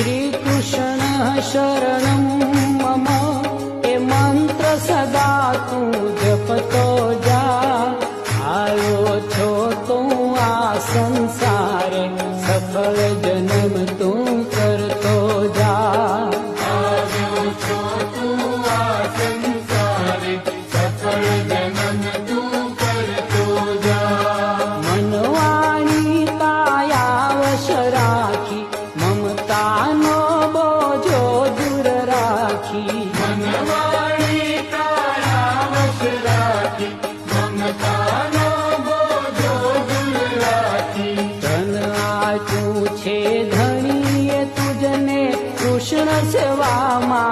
श्रीकृष्ण शरणं मम ए मंत्र सदा तू जपतो जा। आयो छो तू आ संसारे सफल जन्म तू करतो जा। आयो छो तू आ संसारे सफल जन्म तू करतो जा। मनवाणी काया वश राखी ममतानो बोझो दूर राखी। मनवाणी काया वश राखी ममतानो बोझो दूर राखी। धन आचू छे धणीए तुझने कृष्ण सेवा मा